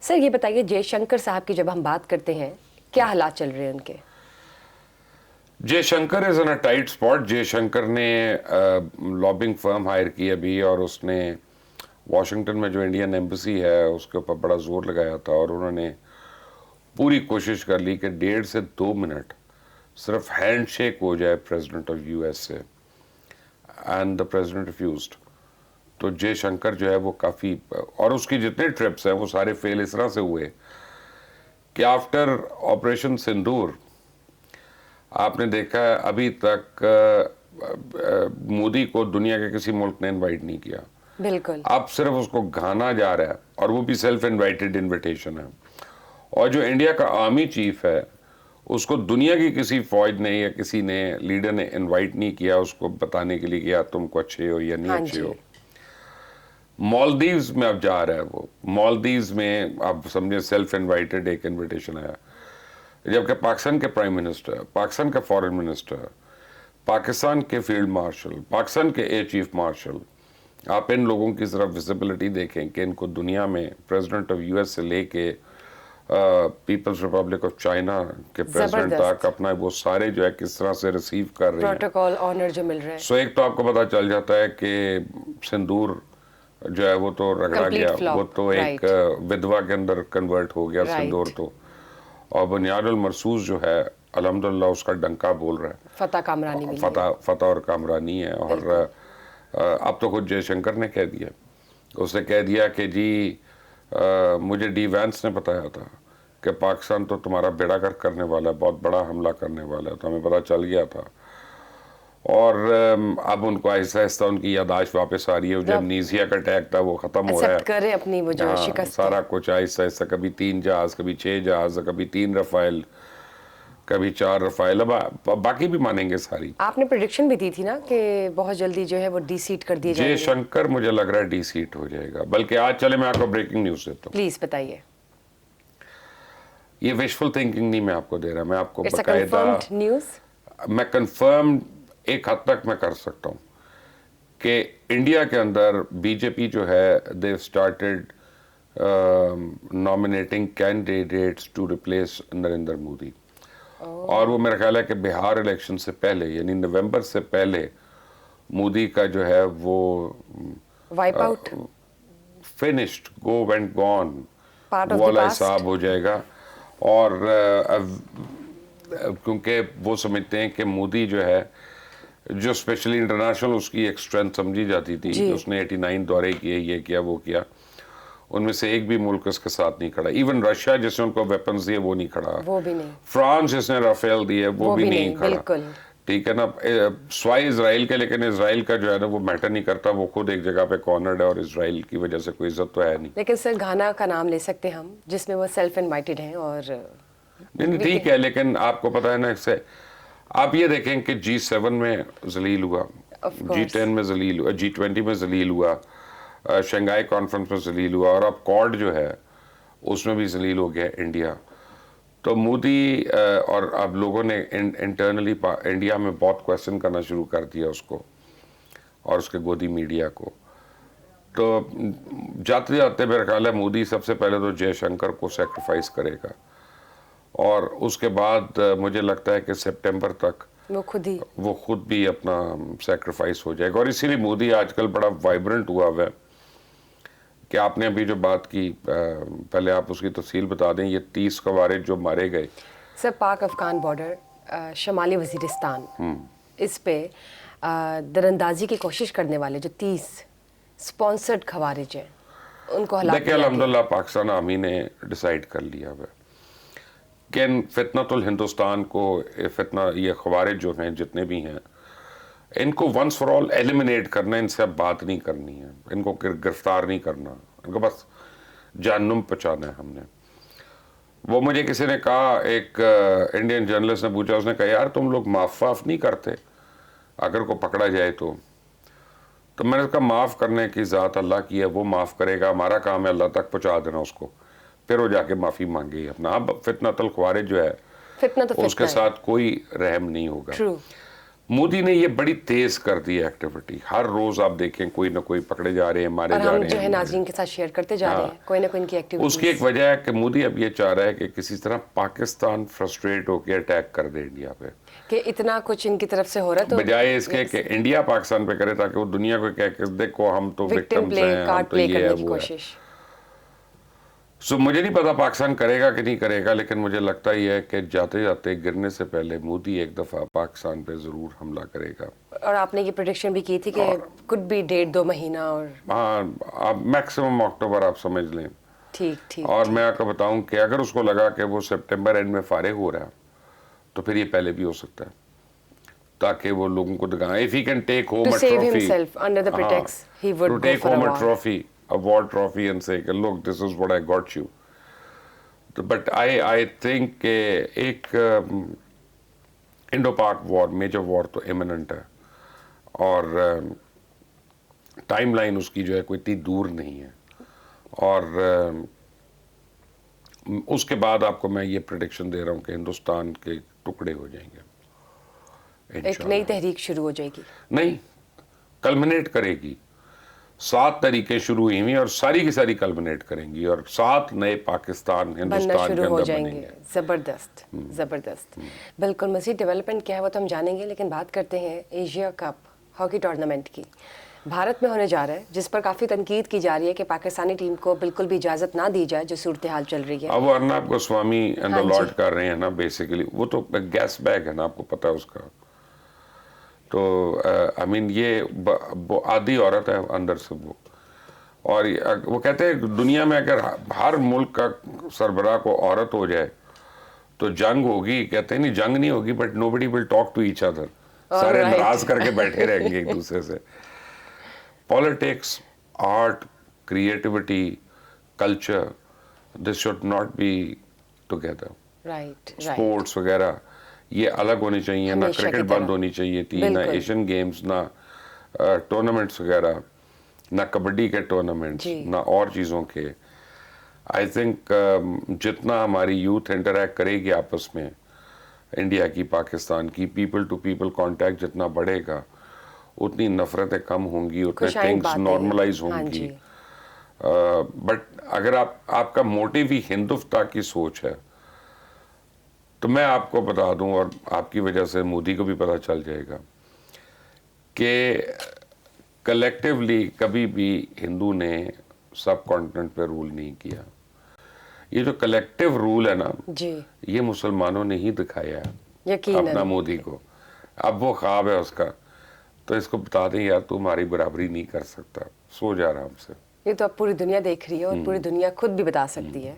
Sir ये बताइए, जयशंकर साहब की जब हम बात करते हैं, क्या हालात चल रहे हैं उनके? Jaishankar is in a tight spot. Jaishankar ने लॉबिंग फर्म हायर की अभी, और उसने वॉशिंगटन में जो इंडियन एम्बेसी है उसके ऊपर बड़ा जोर लगाया था, और उन्होंने पूरी कोशिश कर ली कि 1.5 से 2 मिनट सिर्फ हैंड शेक हो जाए प्रेसिडेंट ऑफ यूएस से, एंड द प्रेसिडेंट रिफ्यूज्ड। तो जयशंकर जो है वो काफ़ी, और उसकी जितने ट्रिप्स हैं वो सारे फेल इस तरह से हुए कि आफ्टर ऑपरेशन सिंदूर आपने देखा है अभी तक मोदी को दुनिया के किसी मुल्क ने इनवाइट नहीं किया। बिल्कुल। अब सिर्फ उसको घाना जा रहा है, और वो भी सेल्फ इनवाइटेड इनविटेशन है। और जो इंडिया का आर्मी चीफ है उसको दुनिया की किसी फौज ने या किसी ने लीडर ने इनवाइट नहीं किया उसको बताने के लिए कि यार तुमको अच्छे हो या नहीं हाँ अच्छे जी। हो। मालदीव्स में अब जा रहा है वो। मालदीव्स में अब समझे सेल्फ इनवाइटेड एक इनविटेशन आया, जबकि पाकिस्तान के प्राइम मिनिस्टर, पाकिस्तान का फॉरेन मिनिस्टर, पाकिस्तान के फील्ड मार्शल, पाकिस्तान के एयर चीफ मार्शल, आप इन लोगों की जरा विजिबिलिटी देखें कि इनको दुनिया में प्रेसिडेंट ऑफ यूएस से लेके पीपल्स रिपब्लिक ऑफ चाइना के प्रेसिडेंट तक अपना वो सारे जो है किस तरह से रिसीव कर रहे हैं, प्रोटोकॉल ऑनर जो मिल रहा है। सो एक तो आपको पता चल जाता है कि सिंदूर जो है वो तो रगड़ा गया, वो तो एक विधवा के अंदर कन्वर्ट हो गया सिंदूर तो। और बुनियादुल मरसूस जो है अल्हम्दुलिल्लाह उसका डंका बोल रहा है, फतह कामरानी मिली है। फतह और कामरानी है। और अब तो खुद जयशंकर ने कह दिया, उसने कह दिया कि जी मुझे डी वैंस ने बताया था कि पाकिस्तान तो तुम्हारा बेड़ा गर्क करने वाला है, बहुत बड़ा हमला करने वाला है, तो हमें पता चल गया था। और अब उनको आहिस्ता आहिस्ता उनकी यादाश्त वापस आ रही है। जो एमनीसिया का अटैक था वो खत्म हो रहा है, करें अपनी वो जो शिकस्त सारा कुछ आहिस्ता आहिस्ता, कभी 3 जहाज, कभी 6 जहाज, कभी 3 रफाइल, कभी 4 रफाइल, अब बाकी भी मानेंगे सारी। आपने प्रेडिक्शन भी दी थी ना कि बहुत जल्दी जो है वो डी सीट कर दिए जाएंगे। जयशंकर मुझे लग रहा है डी सीट हो जाएगा। बल्कि आज चले मैं आपको ब्रेकिंग न्यूज देता हूँ। प्लीज बताइए। ये विशफुल थिंकिंग नहीं मैं आपको दे रहा, मैं आपको बकायदा न्यूज मैं कंफर्म एक हद तक मैं कर सकता हूँ कि इंडिया के अंदर बीजेपी जो है they started nominating candidates to replace Narendra Modi. और वो मेरा ख्याल है कि बिहार इलेक्शन से पहले यानी नवंबर से पहले मोदी का जो है वो wipe out, finished, go went gone part of the वाला पास्ट हिसाब हो जाएगा। और क्योंकि वो समझते हैं कि मोदी जो है, जो स्पेशली इंटरनेशनल उसकी एक स्ट्रेंथ समझी जाती थी कि उसने 89 दौरे किए, ये किया वो किया, उनमें से एक भी मुल्क उसके साथ नहीं खड़ा। इवन रशिया जिसने उनको वेपन्स दिए वो नहीं खड़ा, वो भी नहीं, फ्रांस जिसने राफेल दिए वो भी नहीं खड़ा, बिल्कुल। ठीक है ना, स्वाई इसराइल के। लेकिन इसराइल का जो है ना वो मैटर नहीं करता, वो खुद एक जगह पे कॉर्नर्ड है और इसराइल की वजह से कोई इज्जत तो है नहीं। लेकिन सर घाना का नाम ले सकते हम, जिसमें वो सेल्फ इनवाइटेड हैं। और नहीं ठीक है, लेकिन आपको पता है ना, इससे आप ये देखें कि G7 में जलील हुआ, G10 में जलील हुआ, G20 में जलील हुआ, शंघाई कॉन्फ्रेंस में जलील हुआ, और अब क्वाड जो है उसमें भी जलील हो गया इंडिया। तो मोदी और अब लोगों ने इंटरनली इंडिया में बहुत क्वेश्चन करना शुरू कर दिया उसको और उसके गोदी मीडिया को। तो जाते जाते मेरा ख्याल है मोदी सबसे पहले तो जयशंकर को सेक्रीफाइस करेगा, और उसके बाद मुझे लगता है कि सितंबर तक वो खुद भी अपना सेक्रीफाइस हो जाएगा। और इसीलिए मोदी आजकल बड़ा वाइब्रेंट हुआ है कि आपने अभी जो बात की, पहले आप उसकी तफसील बता दें। ये 30 कवारिज जो मारे गए सर पाक अफगान बॉर्डर शमाली वजीरिस्तान, इस पे दरअंदाजी की कोशिश करने वाले जो 30 स्पॉन्सर्ड खवारिज हैं उनको हलाक देखिए अल्हम्दुलिल्लाह पाकिस्तान आर्मी ने डिसाइड कर लिया है कि फितनतुल हिंदुस्तान को, फितना ये खवारिज जो हैं जितने भी हैं इनको वंस फॉर ऑल एलिमिनेट करना है। इनसे अब बात नहीं करनी है, इनको गिरफ्तार नहीं करना, इनको बस जहन्नुम पहुँचाना है हमने। वो मुझे किसी ने कहा, एक इंडियन जर्नलिस्ट ने पूछा, उसने कहा यार तुम लोग माफ़ नहीं करते अगर को पकड़ा जाए तो मैंने कहा माफ़ करने की ज़ात अल्लाह की है, वो माफ़ करेगा, हमारा काम है अल्लाह तक पहुँचा देना उसको, फिर वो जाके माफ़ी मांगे अपना। अब फितनतुल खवारिज जो है उसके साथ कोई रहम नहीं होगा। मोदी ने ये बड़ी तेज कर दी है एक्टिविटी। हर रोज आप देखें कोई ना कोई पकड़े जा रहे हैं, मारे और जा हम रहे जो है हैं। नाज़रीन के साथ शेयर करते जा रहे हैं कोई ना कोई इनकी उसकी एक्टिविटीज। एक वजह है कि मोदी अब ये चाह रहा है कि किसी तरह पाकिस्तान फ्रस्ट्रेट होकर अटैक कर दे इंडिया पे, कि इतना कुछ इनकी तरफ से हो रहा है तो बजाय इसके कि इंडिया पाकिस्तान पे करे, ताकि वो दुनिया को कह के देखो हम तो विक्टिम विक्टिम्स प्ले, हैं, हम कार्ड तो प्ले ये है करने की वो है। कोशिश। सो मुझे नहीं पता पाकिस्तान करेगा कि नहीं करेगा, लेकिन मुझे लगता ही है कि जाते जाते गिरने से पहले मोदी एक दफ़ा पाकिस्तान पे ज़रूर हमला करेगा। और आपने ये प्रेडिक्शन भी की थी कि कुड बी 1.5-2 महीना और हाँ, आप मैक्सिमम अक्टूबर आप समझ लें। ठीक ठीक। और मैं आपको बताऊं कि अगर उसको लगा कि वो सितंबर एंड में फारिग हो रहा है तो फिर ये पहले भी हो सकता है, ताकि वो लोगों को दिखाए if he can take home To a save trophy, himself under the pretext he would to go take for a home a war. Trophy, a war trophy and say look this is what I got you. But I think एक Indo Pak war, major war तो imminent है, और timeline उसकी जो है कोई इतनी दूर नहीं है। और उसके बाद आपको मैं ये प्रेडिक्शन दे रहा हूँ कि हिंदुस्तान के टुकड़े हो जाएंगे एक इंशाल्लाह। नई तहरीक शुरू हो जाएगी। नहीं, कल्मिनेट करेगी। 7 तरीके शुरू हुई हुई और सारी की सारी कल्मिनेट करेंगी, और 7 नए पाकिस्तान बनना हिंदुस्तान के शुरू हो अंदर जाएंगे। बनेंगे। ज़बरदस्त ज़बरदस्त। बिल्कुल, मज़ीद डेवलपमेंट क्या है वो तो हम जानेंगे, लेकिन बात करते हैं एशिया कप हॉकी टूर्नामेंट की। भारत में होने जा रहा है, जिस पर काफ़ी तनकीद की जा रही है कि पाकिस्तानी टीम को बिल्कुल भी इजाज़त ना दी जाए, जो सूरत हाल चल रही है। अब वो अर्नब गोस्वामी एंड हाँ द जी। लॉर्ड कर रहे हैं ना, बेसिकली वो तो गैस बैग है ना, आपको पता है उसका। तो आई मीन ये वो आधी औरत है अंदर से वो। और वो कहते हैं दुनिया में अगर हर मुल्क का सरबराह को औरत हो जाए तो जंग होगी। कहते हैं नहीं, जंग नहीं होगी, but nobody will talk to each other. सारे Alright. नाराज करके बैठे रहेंगे एक दूसरे से। Politics, art, creativity, culture, this should not be together. Right right. Sports वगैरह ये अलग होनी चाहिए ना, हमेशा की क्रिकेट तरह। बंद होनी चाहिए थी, ना बिल्कुल। एशियन गेम्स, ना टूर्नामेंट्स वगैरह, ना कबड्डी के टूर्नामेंट्स, जी। ना और चीज़ों के। आई थिंक जितना हमारी यूथ इंटरेक्ट करेगी आपस में, इंडिया की, पाकिस्तान की, पीपल टू पीपल कांटेक्ट जितना बढ़ेगा, उतनी नफरतें कम होंगी, उतने खुशाइंद थिंग्स बातें। नॉर्मलाइज हाँ होंगी। जी। बट अगर आपका मोटिव ही हिंदुत्व की सोच है, तो मैं आपको बता दूं, और आपकी वजह से मोदी को भी पता चल जाएगा कि कलेक्टिवली कभी भी हिंदू ने सब कॉन्टिनेंट पे रूल नहीं किया। ये जो कलेक्टिव रूल है ना, जी, ये मुसलमानों ने ही दिखाया है यकीनन। अपना मोदी को। अब वो ख्वाब है उसका, तो इसको बता दें यार तू हमारी बराबरी नहीं कर सकता, सो जा रहा हमसे। ये तो अब पूरी दुनिया देख रही है और पूरी दुनिया खुद भी बता सकती है